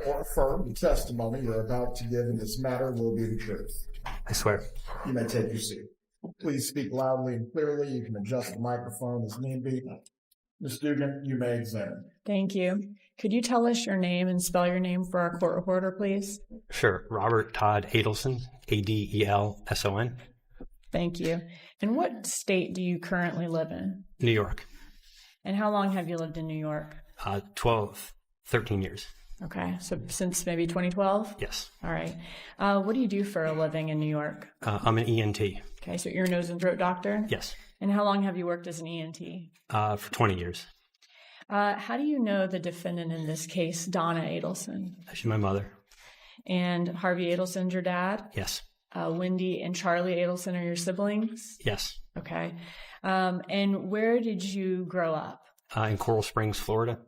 or affirm the testimony you're about to give in this matter will be the truth? I swear. You may take your seat. Please speak loudly and clearly. You can adjust the microphone as need be. Ms. Dugan, you may examine. Thank you. Could you tell us your name and spell your name for our court reporter, please? Sure. Robert Todd Adelson, Adelson. Thank you. And what state do you currently live in? New York. And how long have you lived in New York? 13 years. Okay, so since maybe 2012? Yes. All right. What do you do for a living in New York? I'm an ENT. Okay, so you're a nose and throat doctor? Yes. And how long have you worked as an ENT? For 20 years. How do you know the defendant in this case, Donna Adelson? She's my mother. And Harvey Adelson's your dad? Yes. Wendy and Charlie Adelson are your siblings? Yes. Okay. And where did you grow up? In Coral Springs, Florida.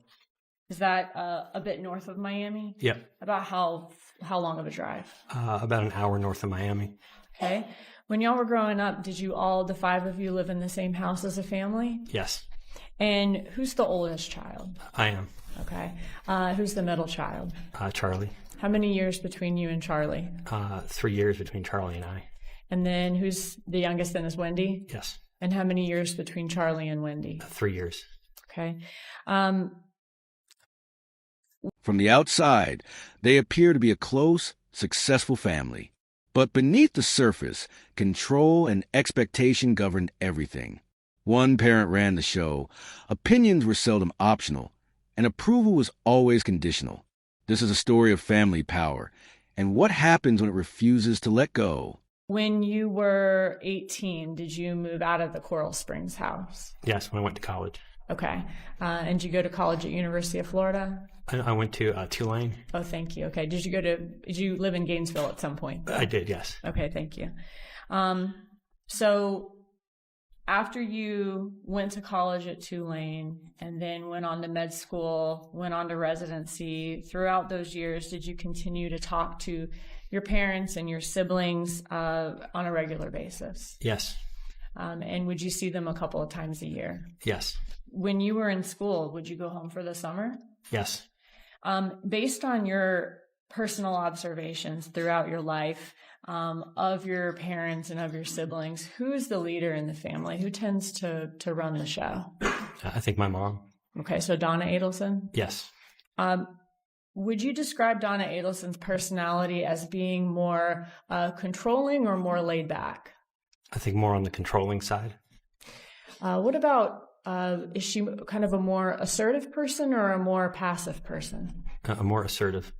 Is that a bit north of Miami? Yep. About how long of a drive? About an hour north of Miami. Okay. When y'all were growing up, did you all, the five of you, live in the same house as a family? Yes. And who's the oldest child? I am. Okay. Who's the middle child? Charlie. How many years between you and Charlie? 3 years between Charlie and I. And then who's the youngest then is Wendy? Yes. And how many years between Charlie and Wendy? 3 years. Okay. From the outside, they appear to be a close, successful family. But beneath the surface, control and expectation governed everything. One parent ran the show. Opinions were seldom optional, and approval was always conditional. This is a story of family power, and what happens when it refuses to let go. When you were 18, did you move out of the Coral Springs house? Yes, when I went to college. Okay. And did you go to college at University of Florida? I went to Tulane. Oh, thank you. Okay. Did you live in Gainesville at some point? I did, yes. Okay, thank you. So after you went to college at Tulane and then went on to med school, went on to residency, throughout those years, did you continue to talk to your parents and your siblings on a regular basis? Yes. And would you see them a couple of times a year? Yes. When you were in school, would you go home for the summer? Yes. Based on your personal observations throughout your life of your parents and of your siblings, who's the leader in the family? Who tends to run the show? I think my mom. Okay, so Donna Adelson? Yes. Would you describe Donna Adelson's personality as being more controlling or more laid back? I think more on the controlling side. What about, is she kind of a more assertive person or a more passive person? A more assertive.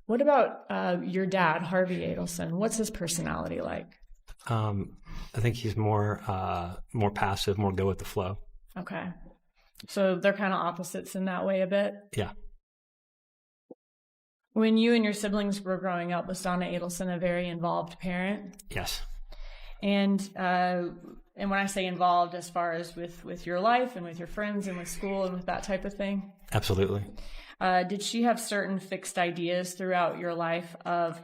What about your dad, Harvey Adelson? What's his personality like? I think he's more passive, more go with the flow. Okay. So they're kind of opposites in that way a bit? Yeah. When you and your siblings were growing up, was Donna Adelson a very involved parent? Yes. And when I say involved, as far as with your life and with your friends and with school and with that type of thing? Absolutely. Did she have certain fixed ideas throughout your life of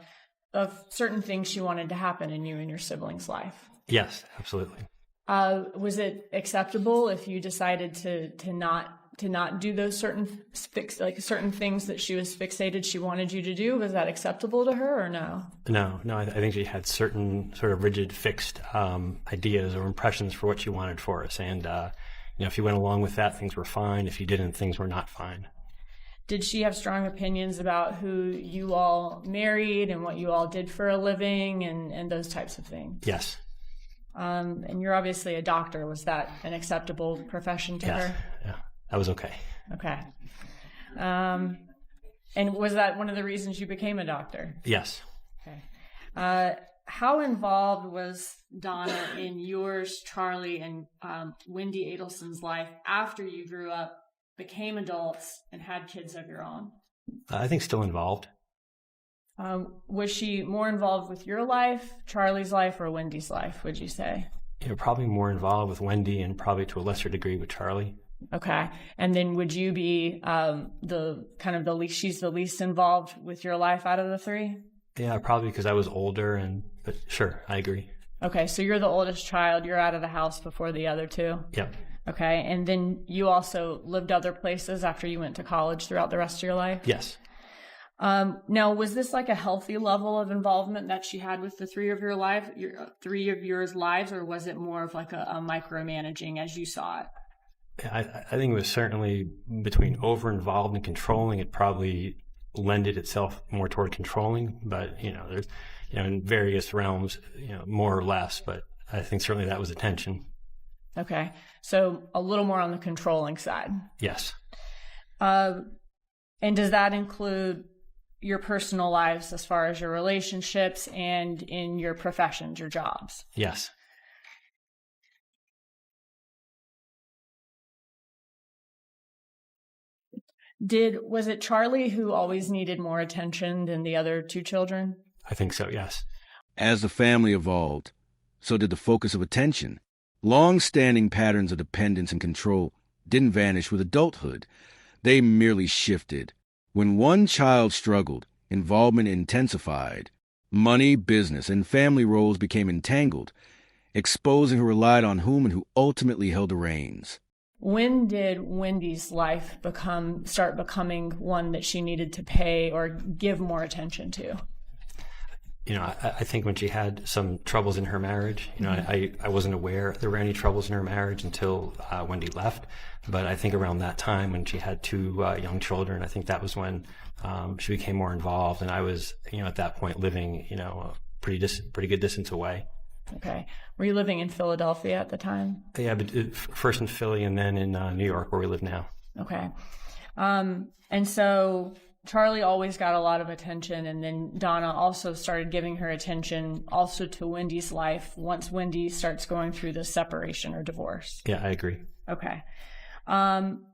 certain things she wanted to happen in you and your siblings' life? Yes, absolutely. Was it acceptable if you decided to not do those certain things that she was fixated she wanted you to do? Was that acceptable to her or no? No. I think she had certain sort of rigid, fixed ideas or impressions for what she wanted for us. And, if you went along with that, things were fine. If you didn't, things were not fine. Did she have strong opinions about who you all married and what you all did for a living and those types of things? Yes. And you're obviously a doctor. Was that an acceptable profession to her? Yeah. That was okay. Okay. And was that one of the reasons you became a doctor? Yes. Okay. How involved was Donna in yours, Charlie, and Wendy Adelson's life after you grew up, became adults, and had kids of your own? I think still involved. Was she more involved with your life, Charlie's life, or Wendy's life, would you say? Probably more involved with Wendy and probably to a lesser degree with Charlie. Okay. And then would you be she's the least involved with your life out of the three? Yeah, probably because I was older, but sure, I agree. Okay, so you're the oldest child. You're out of the house before the other two? Yep. Okay, and then you also lived other places after you went to college throughout the rest of your life? Yes. Now, was this like a healthy level of involvement that she had with the three of yours lives, or was it more of like a micromanaging as you saw it? I think it was certainly between over-involved and controlling. It probably lended itself more toward controlling, but, there's, in various realms, more or less, but I think certainly that was a tension. Okay. So a little more on the controlling side. Yes. And does that include your personal lives as far as your relationships and in your professions, your jobs? Yes. Was it Charlie who always needed more attention than the other two children? I think so, yes. As the family evolved, so did the focus of attention. Long-standing patterns of dependence and control didn't vanish with adulthood. They merely shifted. When one child struggled, involvement intensified. Money, business, and family roles became entangled, exposing who relied on whom and who ultimately held the reins. When did Wendy's life start becoming one that she needed to pay or give more attention to? I think when she had some troubles in her marriage, I wasn't aware there were any troubles in her marriage until Wendy left. But I think around that time when she had two young children, I think that was when she became more involved. And I was, at that point living, a pretty good distance away. Okay. Were you living in Philadelphia at the time? Yeah, but first in Philly and then in New York where we live now. Okay. And so Charlie always got a lot of attention, and then Donna also started giving her attention also to Wendy's life once Wendy starts going through the separation or divorce. Yeah, I agree. Okay. From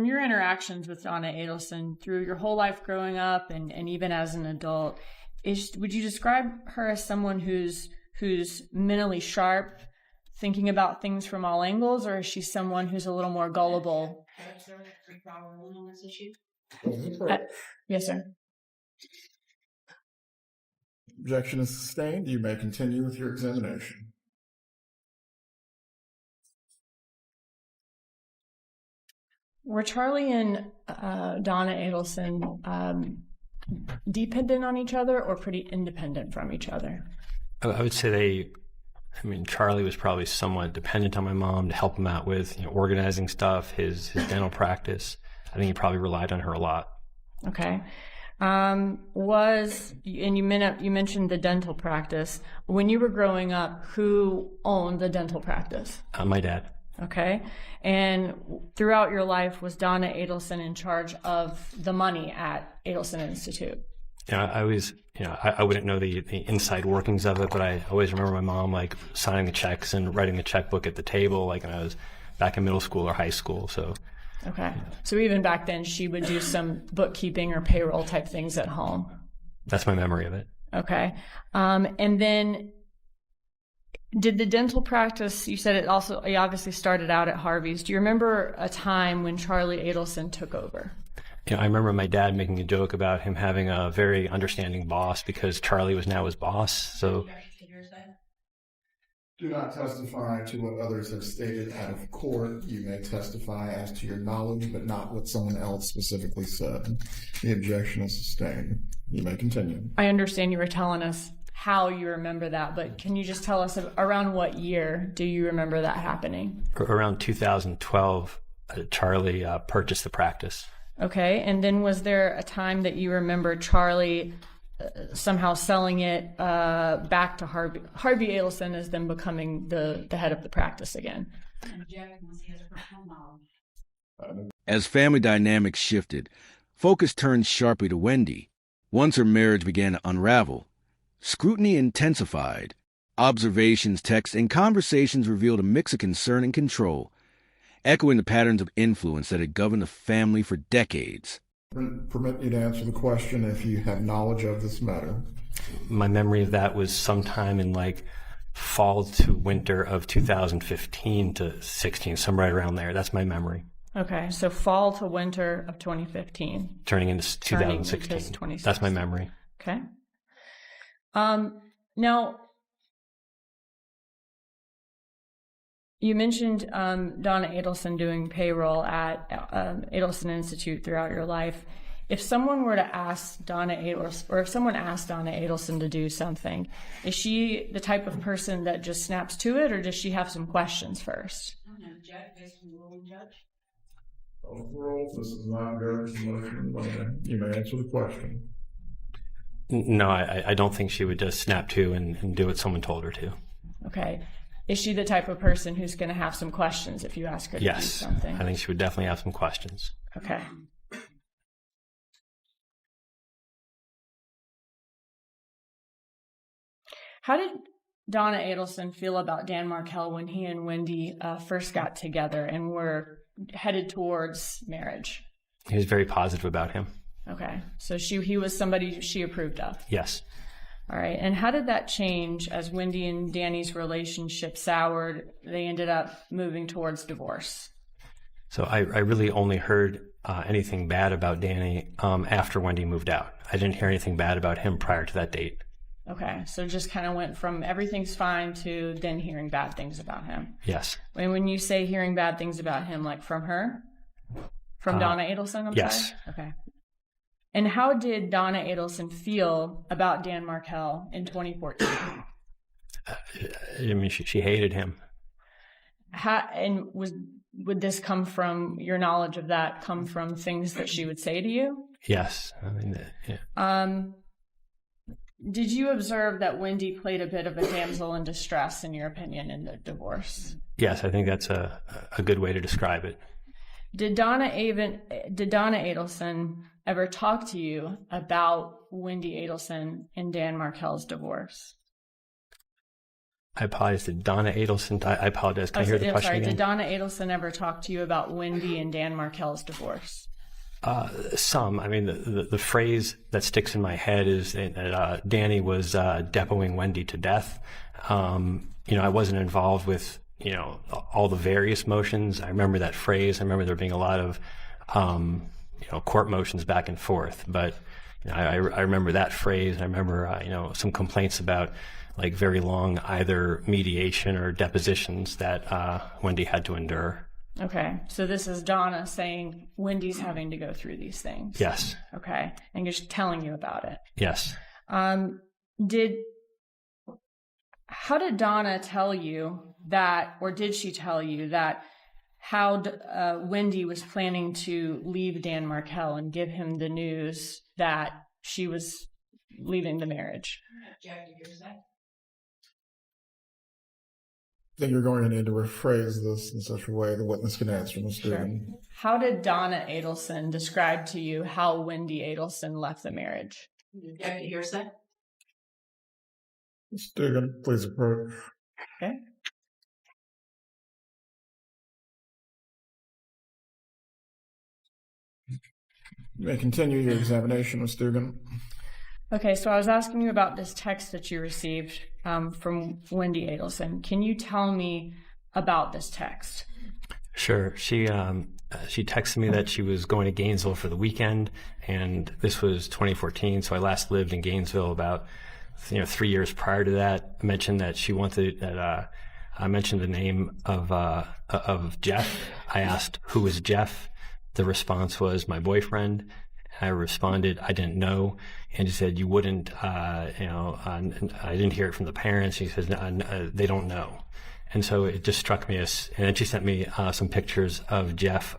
your interactions with Donna Adelson through your whole life growing up and even as an adult, would you describe her as someone who's mentally sharp, thinking about things from all angles, or is she someone who's a little more gullible? Yes, sir. Objection is sustained. You may continue with your examination. Were Charlie and Donna Adelson dependent on each other or pretty independent from each other? I would say Charlie was probably somewhat dependent on my mom to help him out with organizing stuff, his dental practice. I think he probably relied on her a lot. Okay. And you mentioned the dental practice. When you were growing up, who owned the dental practice? My dad. Okay. And throughout your life, was Donna Adelson in charge of the money at Adelson Institute? I always, I wouldn't know the inside workings of it, but I always remember my mom signing the checks and writing the checkbook at the table, when I was back in middle school or high school. So. Okay. So even back then, she would do some bookkeeping or payroll type things at home. That's my memory of it. Okay. And then did the dental practice, you said it obviously started out at Harvey's. Do you remember a time when Charlie Adelson took over? I remember my dad making a joke about him having a very understanding boss because Charlie was now his boss. So. Do not testify to what others have stated out of court. You may testify as to your knowledge, but not what someone else specifically said. The objection is sustained. You may continue. I understand you were telling us how you remember that, but can you just tell us around what year do you remember that happening? Around 2012, Charlie purchased the practice. Okay, and then was there a time that you remember Charlie somehow selling it back to Harvey? Harvey Adelson is then becoming the head of the practice again. As family dynamics shifted, focus turned sharply to Wendy. Once her marriage began to unravel, scrutiny intensified. Observations, texts, and conversations revealed a mix of concern and control, echoing the patterns of influence that had governed the family for decades. Permit you to answer the question if you have knowledge of this matter. My memory of that was sometime in fall to winter of 2015 to 16, somewhere right around there. That's my memory. Okay, so fall to winter of 2015. Turning into 2016. That's my memory. Okay. Now, you mentioned Donna Adelson doing payroll at Adelson Institute throughout your life. If someone were to ask Donna Adelson, or if someone asked Donna Adelson to do something, is she the type of person that just snaps to it, or does she have some questions first? Overall, this is not very motion. You may answer the question. No, I don't think she would just snap to and do what someone told her to. Okay. Is she the type of person who's going to have some questions if you ask her to do something? I think she would definitely have some questions. Okay. How did Donna Adelson feel about Dan Markell when he and Wendy first got together and were headed towards marriage? He was very positive about him. Okay. So he was somebody she approved of. Yes. All right. And how did that change as Wendy and Danny's relationship soured? They ended up moving towards divorce. So I really only heard anything bad about Danny after Wendy moved out. I didn't hear anything bad about him prior to that date. Okay. So just kind of went from everything's fine to then hearing bad things about him. Yes. And when you say hearing bad things about him, like from her? From Donna Adelson? Yes. Sorry? Okay. And how did Donna Adelson feel about Dan Markell in 2014? I mean, she hated him. Would this come from your knowledge of that? Come from things that she would say to you? Yes. I mean, yeah. Did you observe that Wendy played a bit of a damsel in distress, in your opinion, in the divorce? Yes, I think that's a good way to describe it. Did Donna Adelson ever talk to you about Wendy Adelson and Dan Markell's divorce? I apologize. Did Donna Adelson? I apologize. Can I hear the question again? Did Donna Adelson ever talk to you about Wendy and Dan Markell's divorce? Some. I mean, the phrase that sticks in my head is that Danny was depoing Wendy to death. I wasn't involved with all the various motions. I remember that phrase. I remember there being a lot of court motions back and forth. But I remember that phrase. I remember some complaints about like very long either mediation or depositions that Wendy had to endure. Okay, so this is Donna saying Wendy's having to go through these things. Yes. Okay, and just telling you about it. Yes. How did Donna tell you that, or did she tell you that how Wendy was planning to leave Dan Markell and give him the news that she was leaving the marriage? I think you're going to need to rephrase this in such a way the witness can answer, Ms. Dugan. Sure. How did Donna Adelson describe to you how Wendy Adelson left the marriage? Here's that. Ms. Dugan, please approach. Okay. You may continue your examination, Ms. Dugan. Okay, so I was asking you about this text that you received from Wendy Adelson. Can you tell me about this text? Sure. She texted me that she was going to Gainesville for the weekend, and this was 2014. So I last lived in Gainesville about 3 years prior to that. I mentioned that she wanted that. I mentioned the name of Jeff. I asked who was Jeff. The response was my boyfriend. I responded, I didn't know. And she said, you wouldn't, I didn't hear it from the parents. She says, they don't know. And so it just struck me and then she sent me some pictures of Jeff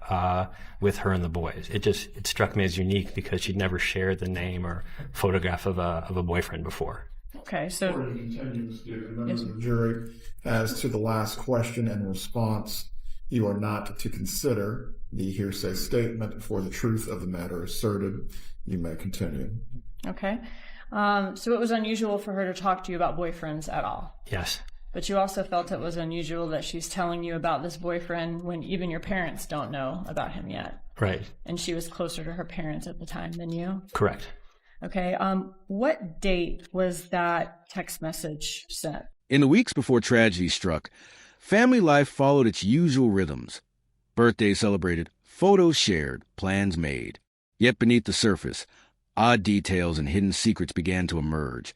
with her and the boys. It struck me as unique because she'd never shared the name or photograph of a boyfriend before. Okay, so. Before you continue, members of the jury, as to the last question and response, you are not to consider the hearsay statement for the truth of the matter asserted. You may continue. Okay. So it was unusual for her to talk to you about boyfriends at all. Yes. But you also felt it was unusual that she's telling you about this boyfriend when even your parents don't know about him yet. Right. And she was closer to her parents at the time than you. Correct. Okay. What date was that text message sent? In the weeks before tragedy struck, family life followed its usual rhythms. Birthdays celebrated, photos shared, plans made. Yet beneath the surface, odd details and hidden secrets began to emerge,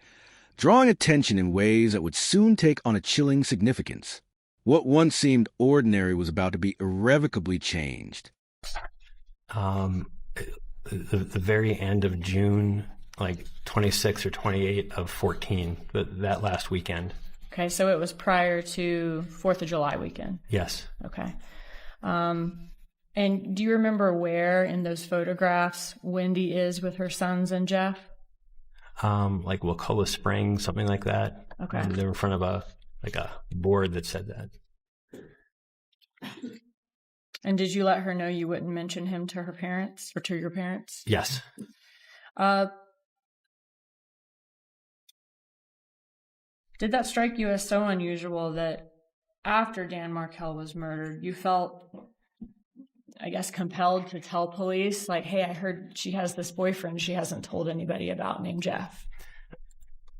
drawing attention in ways that would soon take on a chilling significance. What once seemed ordinary was about to be irrevocably changed. the very end of June, like 26 or 28 of 14, that last weekend. Okay, so it was prior to 4th of July weekend. Yes. Okay. And do you remember where in those photographs Wendy is with her sons and Jeff? Like Wakulla Springs, something like that. Okay. And they were in front of a board that said that. And did you let her know you wouldn't mention him to her parents or to your parents? Yes. Did that strike you as so unusual that after Dan Markell was murdered, you felt, I guess, compelled to tell police, like, hey, I heard she has this boyfriend she hasn't told anybody about named Jeff?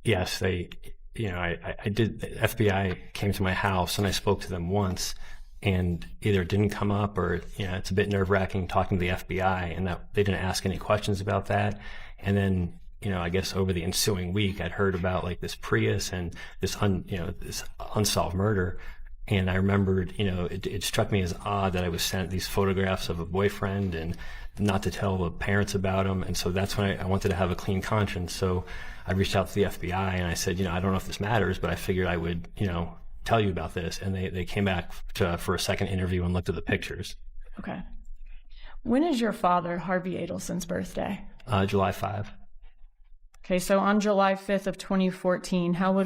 Yes, I did. The FBI came to my house and I spoke to them once, and either it didn't come up or, it's a bit nerve-wracking talking to the FBI, and that they didn't ask any questions about that. And then, I guess over the ensuing week, I'd heard about like this Prius and this unsolved murder. And I remembered, it struck me as odd that I was sent these photographs of a boyfriend and not to tell the parents about him. And so that's when I wanted to have a clean conscience. So I reached out to the FBI and I said, I don't know if this matters, but I figured I would, tell you about this. And they came back for a second interview and looked at the pictures. Okay. When is your father, Harvey Adelson's birthday? July 5. Okay, so on July 5th of 2014, how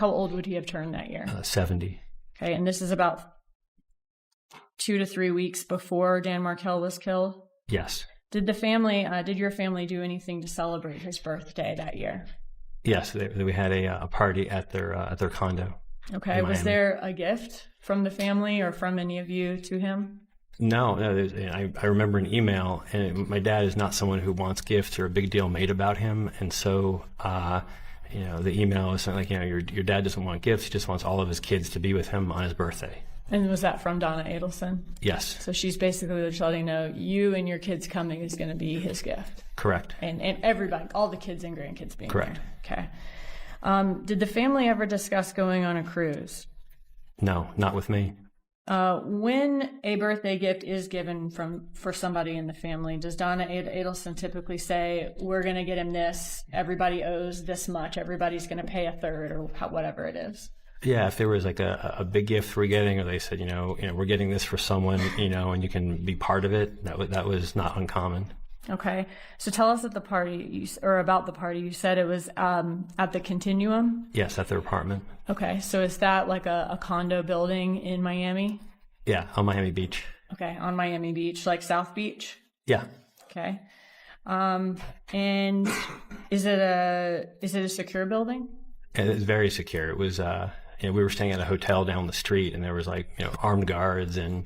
old would he have turned that year? 70. Okay, and this is about 2 to 3 weeks before Dan Markell was killed? Yes. Did your family do anything to celebrate his birthday that year? Yes, we had a party at their condo. Okay, was there a gift from the family or from any of you to him? No. I remember an email, and my dad is not someone who wants gifts or a big deal made about him, and so the email is something like, your dad doesn't want gifts; he just wants all of his kids to be with him on his birthday. And was that from Donna Adelson? Yes. So she's basically letting you know you and your kids coming is going to be his gift. Correct. And everybody, all the kids and grandkids being correct. There. Okay. Did the family ever discuss going on a cruise? No, not with me. When a birthday gift is given for somebody in the family, does Donna Adelson typically say, we're going to get him this, everybody owes this much, everybody's going to pay a third, or whatever it is? Yeah, if there was like a big gift we're getting, or they said, we're getting this for someone, and you can be part of it, that was not uncommon. Okay. So tell us about the party. You said it was at the Continuum? Yes, at their apartment. Okay. So is that like a condo building in Miami? Yeah, on Miami Beach. Okay. On Miami Beach, like South Beach? Yeah. Okay. And is it a secure building? It was very secure. It was, we were staying at a hotel down the street, and there was armed guards, and,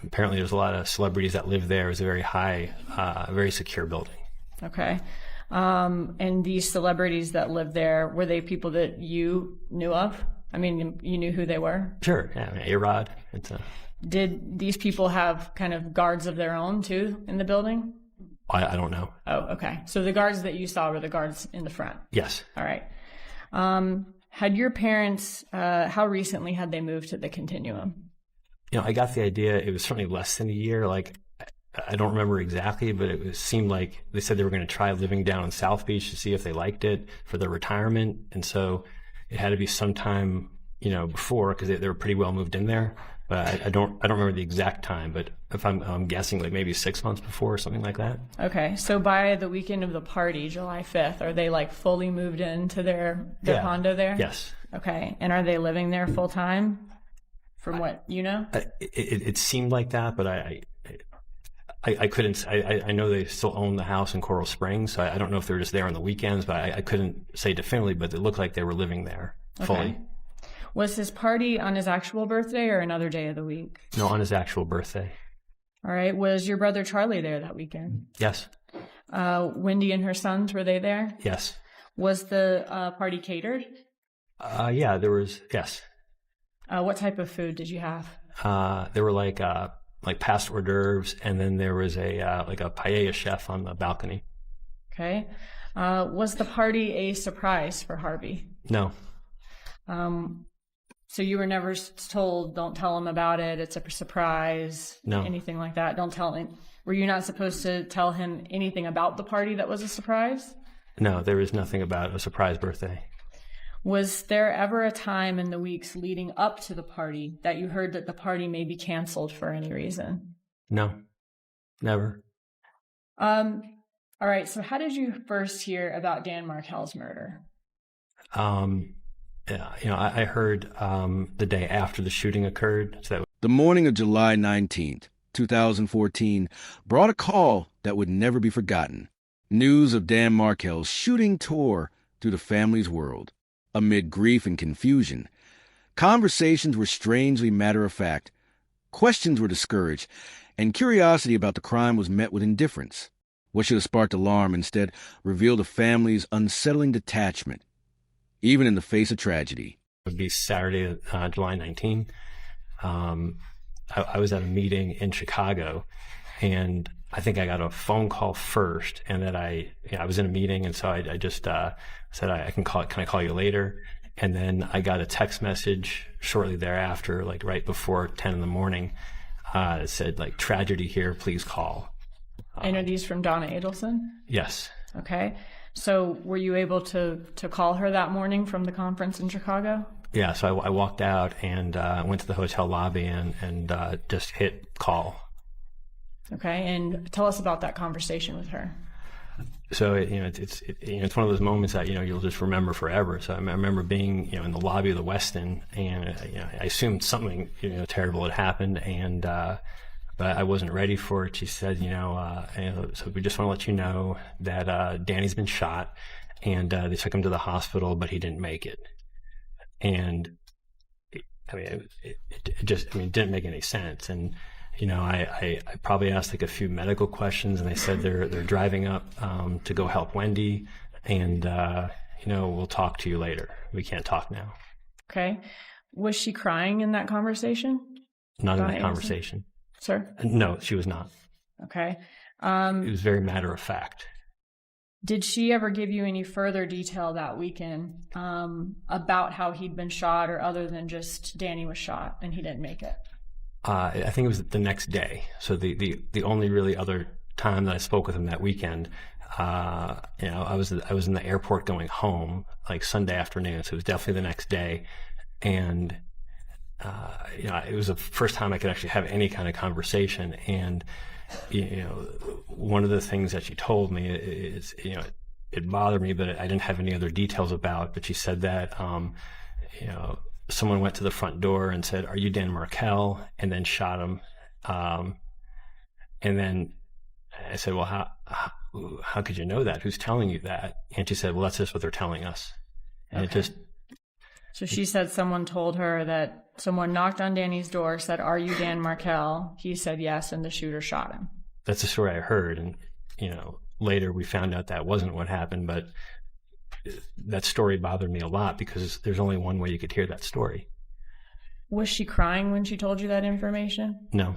apparently there's a lot of celebrities that live there. It was a very high, very secure building. Okay. And these celebrities that live there, were they people that you knew of? I mean, you knew who they were? Sure. Yeah. A-Rod. Did these people have kind of guards of their own too in the building? I don't know. Oh, okay. So the guards that you saw were the guards in the front? Yes. All right. Had your parents, how recently had they moved to the Continuum? I got the idea, it was certainly less than a year. Like, I don't remember exactly, but it seemed like they said they were going to try living down in South Beach to see if they liked it for their retirement. And so it had to be sometime, before, because they were pretty well moved in there. But I don't remember the exact time, but if I'm guessing, like maybe 6 months before or something like that. Okay. So by the weekend of the party, July 5th, are they like fully moved into their condo there? Yes. Okay. And are they living there full time? From what you know? It seemed like that, but I couldn't. I know they still own the house in Coral Springs, so I don't know if they're just there on the weekends, but I couldn't say definitively, but it looked like they were living there fully. Okay. Was his party on his actual birthday or another day of the week? No, on his actual birthday. All right. Was your brother Charlie there that weekend? Yes. Wendy and her sons, were they there? Yes. Was the party catered? Yeah, there was, yes. What type of food did you have? There were like past hors d'oeuvres, and then there was a paella chef on the balcony. Okay. Was the party a surprise for Harvey? No. So you were never told, don't tell him about it, it's a surprise? No. Anything like that? Don't tell him. Were you not supposed to tell him anything about the party that was a surprise? No, there was nothing about a surprise birthday. Was there ever a time in the weeks leading up to the party that you heard that the party may be canceled for any reason? No, never. All right, so how did you first hear about Dan Markell's murder? I heard the day after the shooting occurred. So The morning of July 19th, 2014, brought a call that would never be forgotten. News of Dan Markell's shooting tore through the family's world. Amid grief and confusion, conversations were strangely matter-of-fact, questions were discouraged, and curiosity about the crime was met with indifference. What should have sparked alarm instead revealed a family's unsettling detachment, even in the face of tragedy. it would be Saturday, July 19th. I was at a meeting in Chicago, and I think I got a phone call first, and that I was in a meeting, and so I just said, can I call you later? And then I got a text message shortly thereafter, like right before 10 in the morning. It said, like, tragedy here, please call. And are these from Donna Adelson? Yes. Okay. So were you able to call her that morning from the conference in Chicago? Yeah, so I walked out and went to the hotel lobby and just hit call. Okay, and tell us about that conversation with her. So it's one of those moments that you'll just remember forever. So I remember being in the lobby of the Westin, and I assumed something terrible had happened, and but I wasn't ready for it. She said, so we just want to let you know that Danny's been shot, and they took him to the hospital, but he didn't make it. And it didn't make any sense. And I probably asked like a few medical questions, and they said they're driving up to go help Wendy, and we'll talk to you later. We can't talk now. Okay. Was she crying in that conversation? Not in that conversation. Sir? No, she was not. Okay. It was very matter of fact. Did she ever give you any further detail that weekend about how he'd been shot, or other than just Danny was shot and he didn't make it? I think it was the next day. So the only really other time that I spoke with him that weekend, I was in the airport going home, like Sunday afternoon. So it was definitely the next day, and it was the first time I could actually have any kind of conversation. And one of the things that she told me is, it bothered me, but I didn't have any other details about. But she said that someone went to the front door and said, "Are you Dan Markell?" and then shot him. And then I said, "Well, how could you know that? Who's telling you that?" And she said, "Well, that's just what they're telling us." And okay. So she said someone told her that someone knocked on Danny's door, said, "Are you Dan Markell?" He said yes, and the shooter shot him. That's the story I heard. And, later we found out that wasn't what happened, but that story bothered me a lot because there's only one way you could hear that story. Was she crying when she told you that information? No.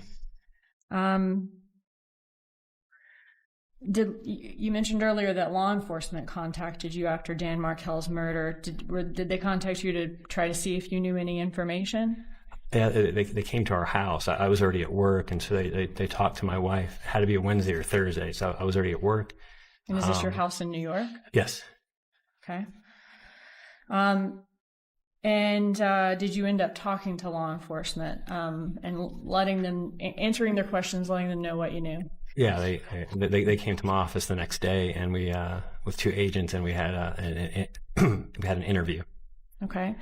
You mentioned earlier that law enforcement contacted you after Dan Markell's murder. Did they contact you to try to see if you knew any information? Yeah, they came to our house. I was already at work, and so they talked to my wife. It had to be a Wednesday or Thursday, so I was already at work. And is this your house in New York? Yes. Okay. And did you end up talking to law enforcement and answering their questions, letting them know what you knew? Yeah, they came to my office the next day, and we with two agents, and we had an interview. Okay.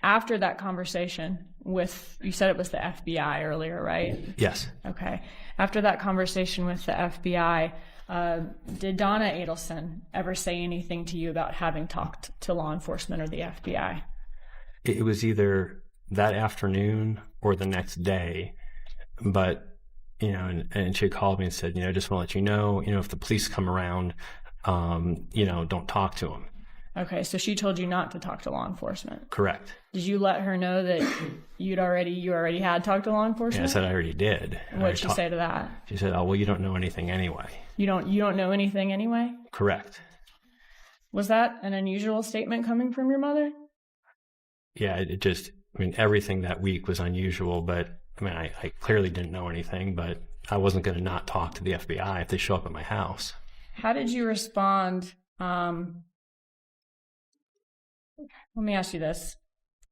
After that conversation you said it was the FBI earlier, right? Yes. Okay. After that conversation with the FBI, did Donna Adelson ever say anything to you about having talked to law enforcement or the FBI? It was either that afternoon or the next day, but and she called me and said, I just want to let you know, if the police come around, don't talk to them. Okay, so she told you not to talk to law enforcement. Correct. Did you let her know that you already had talked to law enforcement? Yeah, I said I already did. What did she say to that? She said, "Oh, well, you don't know anything anyway." You don't know anything anyway? Correct. Was that an unusual statement coming from your mother? Yeah, everything that week was unusual, but I clearly didn't know anything, but I wasn't going to not talk to the FBI if they show up at my house. How did you respond? Let me ask you this.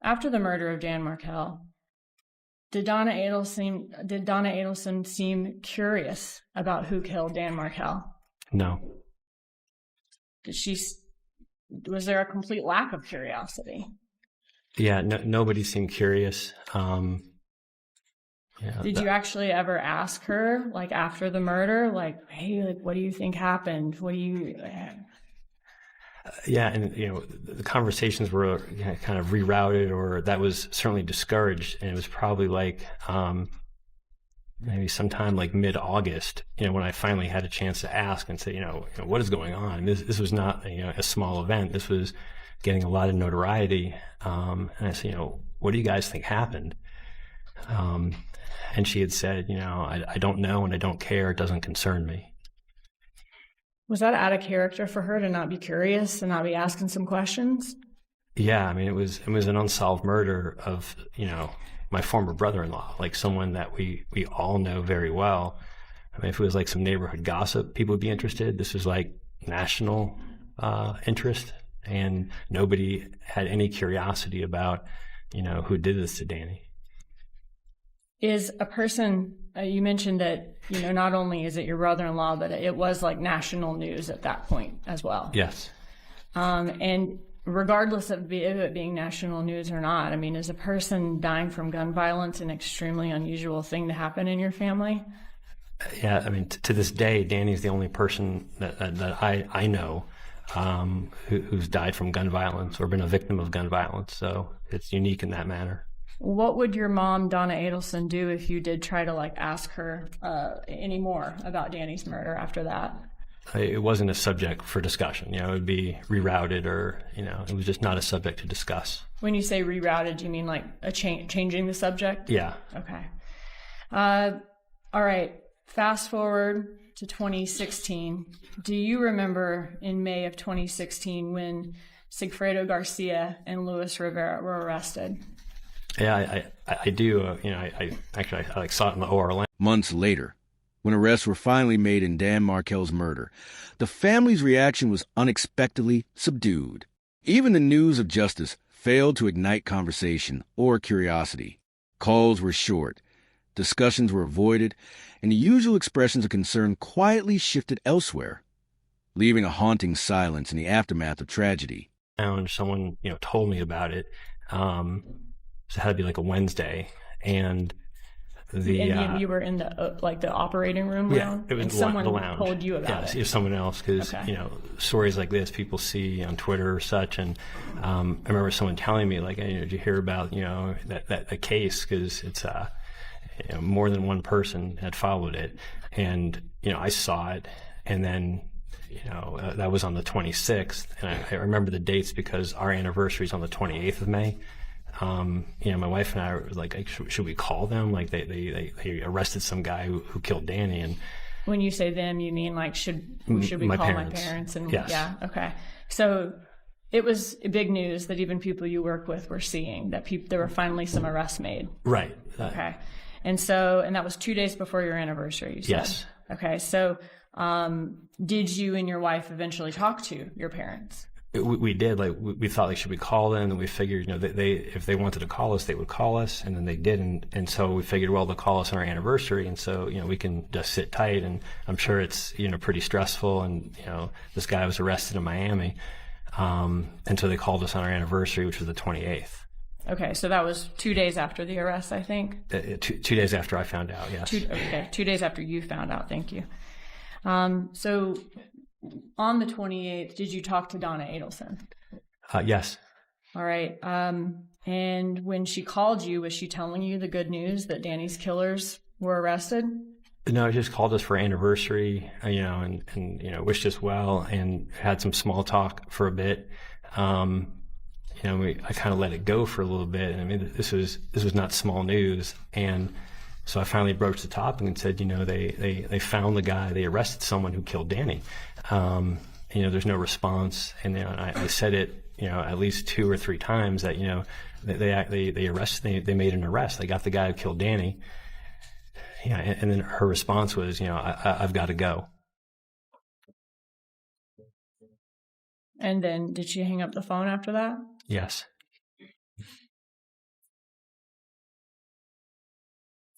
After the murder of Dan Markell, did Donna Adelson seem curious about who killed Dan Markell? No. Was there a complete lack of curiosity? Yeah, nobody seemed curious. Did you actually ever ask her, like, after the murder, like, hey, like, what do you think happened? What do you... Yeah, and, the conversations were kind of rerouted, or that was certainly discouraged, and it was probably like maybe sometime like mid-August, when I finally had a chance to ask and say, what is going on? This was not a small event. This was getting a lot of notoriety. And I said, what do you guys think happened? And she had said, I don't know and I don't care. It doesn't concern me. Was that out of character for her to not be curious and not be asking some questions? Yeah, I mean, it was an unsolved murder of, my former brother-in-law, like someone that we all know very well. I mean, if it was like some neighborhood gossip, people would be interested. This was like national interest, and nobody had any curiosity about, who did this to Danny. Is a person, you mentioned that, not only is it your brother-in-law, but it was like national news at that point as well. Yes. And regardless of it being national news or not, I mean, is a person dying from gun violence an extremely unusual thing to happen in your family? Yeah, I mean, to this day, Danny's the only person that I know who's died from gun violence or been a victim of gun violence. So it's unique in that manner. What would your mom, Donna Adelson, do if you did try to ask her any more about Danny's murder after that? It wasn't a subject for discussion. It would be rerouted, or it was just not a subject to discuss. When you say rerouted, do you mean like changing the subject? Yeah. Okay. All right. Fast forward to 2016. Do you remember in May of 2016 when Sigfredo Garcia and Luis Rivera were arrested? Yeah, I do. I saw it in the OR. Months later, when arrests were finally made in Dan Markell's murder, the family's reaction was unexpectedly subdued. Even the news of justice failed to ignite conversation or curiosity. Calls were short, discussions were avoided, and the usual expressions of concern quietly shifted elsewhere, leaving a haunting silence in the aftermath of tragedy. Someone, told me about it. So it had to be like a Wednesday, and you were in the operating room lounge? Yeah, it was someone the lounge. Told you about it? Yes, it was someone else, because stories like this people see on Twitter or such, and I remember someone telling me, like, did you hear about that case? Because it's more than one person had followed it, and I saw it, and then that was on the 26th, and I remember the dates because our anniversary is on the 28th of May. My wife and I were like, should we call them? Like they arrested some guy who killed Danny. And when you say them, you mean like should we call parents. my parents? And yes. Yeah, okay. So it was big news that even people you work with were seeing that there were finally some arrests made. Right. Okay. And that was 2 days before your anniversary, you said? Yes. Okay. So did you and your wife eventually talk to your parents? We did. We thought, should we call them? And we figured, if they wanted to call us, they would call us, and then they didn't. And so we figured, well, they'll call us on our anniversary, and so we can just sit tight. And I'm sure it's pretty stressful. And this guy was arrested in Miami, and so they called us on our anniversary, which was the 28th. Okay, so that was 2 days after the arrest, I think. 2 days after I found out. Yes. 2 days after you found out. Thank you. So on the 28th, did you talk to Donna Adelson? Yes. All right. And when she called you, was she telling you the good news that Danny's killers were arrested? No, she just called us for our anniversary, and wished us well, and had some small talk for a bit. I kind of let it go for a little bit. And I mean, this was not small news. And so I finally broached the topic and said, they found the guy, they arrested someone who killed Danny. There's no response. And I said it, at least 2 or 3 times that, they made an arrest. They got the guy who killed Danny. Yeah, and then her response was, I've got to go. And then did she hang up the phone after that? Yes.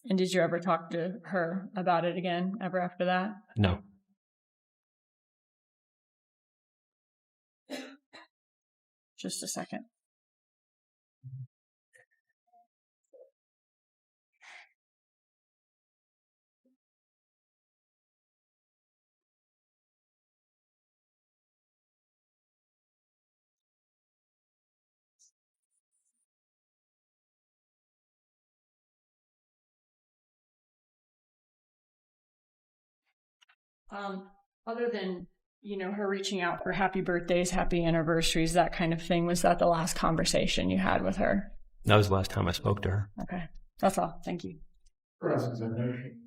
And did you ever talk to her about it again, ever after that? No. Just a second. Other than, her reaching out for happy birthdays, happy anniversaries, that kind of thing, was that the last conversation you had with her? That was the last time I spoke to her. Okay. That's all. Thank you. Cross-examination.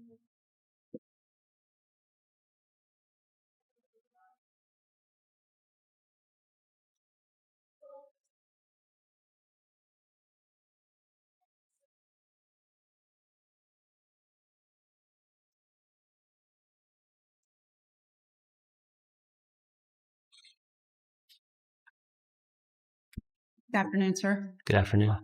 Good afternoon, sir. Good afternoon.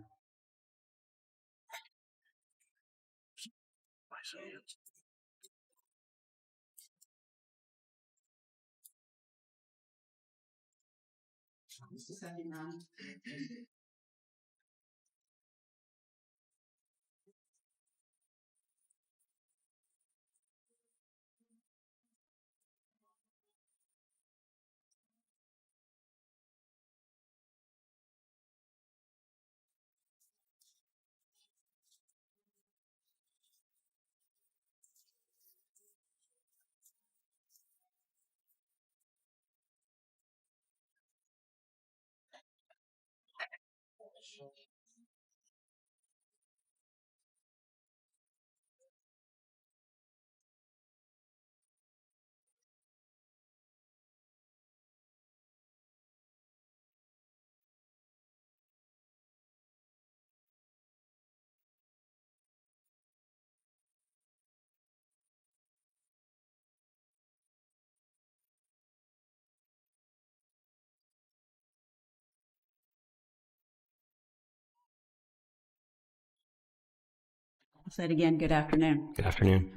I'll say it again. Good afternoon. Good afternoon.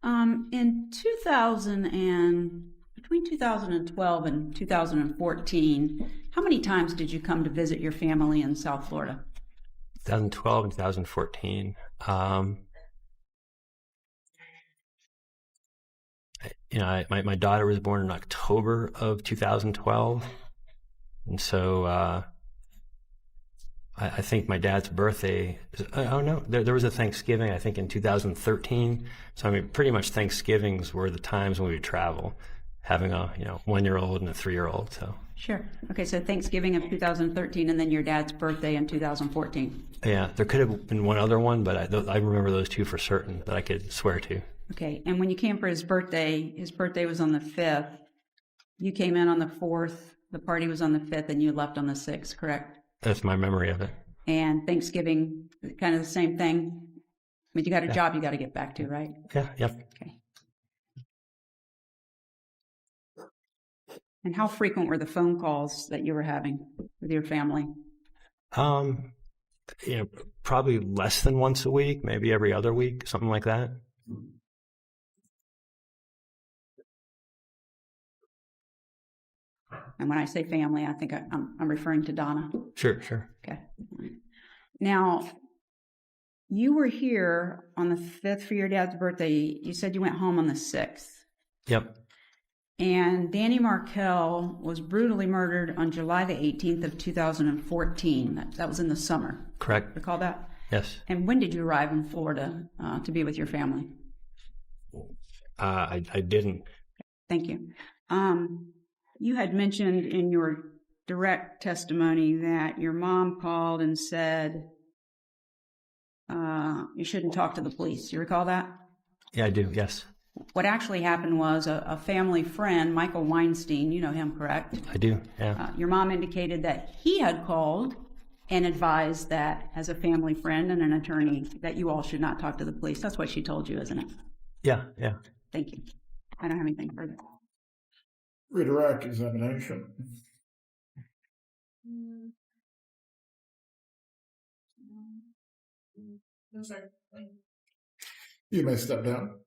In between 2012 and 2014, how many times did you come to visit your family in South Florida? 2012 and 2014. My daughter was born in October of 2012, and so I think my dad's birthday. There was a Thanksgiving, I think, in 2013. So pretty much Thanksgivings were the times when we would travel, having a 1-year-old and a 3-year-old. So sure. Okay, so Thanksgiving of 2013, and then your dad's birthday in 2014. Yeah, there could have been one other one, but I remember those two for certain that I could swear to. Okay, and when you came for his birthday was on the 5th. You came in on the 4th. The party was on the 5th, and you left on the 6th, correct? That's my memory of it. And Thanksgiving, kind of the same thing. I mean, you got a job you got to get back to, right? Yeah, yep. Okay. And how frequent were the phone calls that you were having with your family? Probably less than once a week, maybe every other week, something like that. And when I say family, I think I'm referring to Donna. Sure. Okay. Now, you were here on the 5th for your dad's birthday. You said you went home on the 6th. Yep. And Danny Markell was brutally murdered on July the 18th of 2014. That was in the summer. Correct. Recall that? Yes. And when did you arrive in Florida to be with your family? I didn't. Thank you. You had mentioned in your direct testimony that your mom called and said you shouldn't talk to the police. You recall that? Yeah, I do, yes. What actually happened was a family friend, Michael Weinstein, you know him, correct? I do, yeah. Your mom indicated that he had called and advised that as a family friend and an attorney that you all should not talk to the police. That's what she told you, isn't it? Yeah, yeah. Thank you. I don't have anything further. Redirect examination. No, sir. You may step down.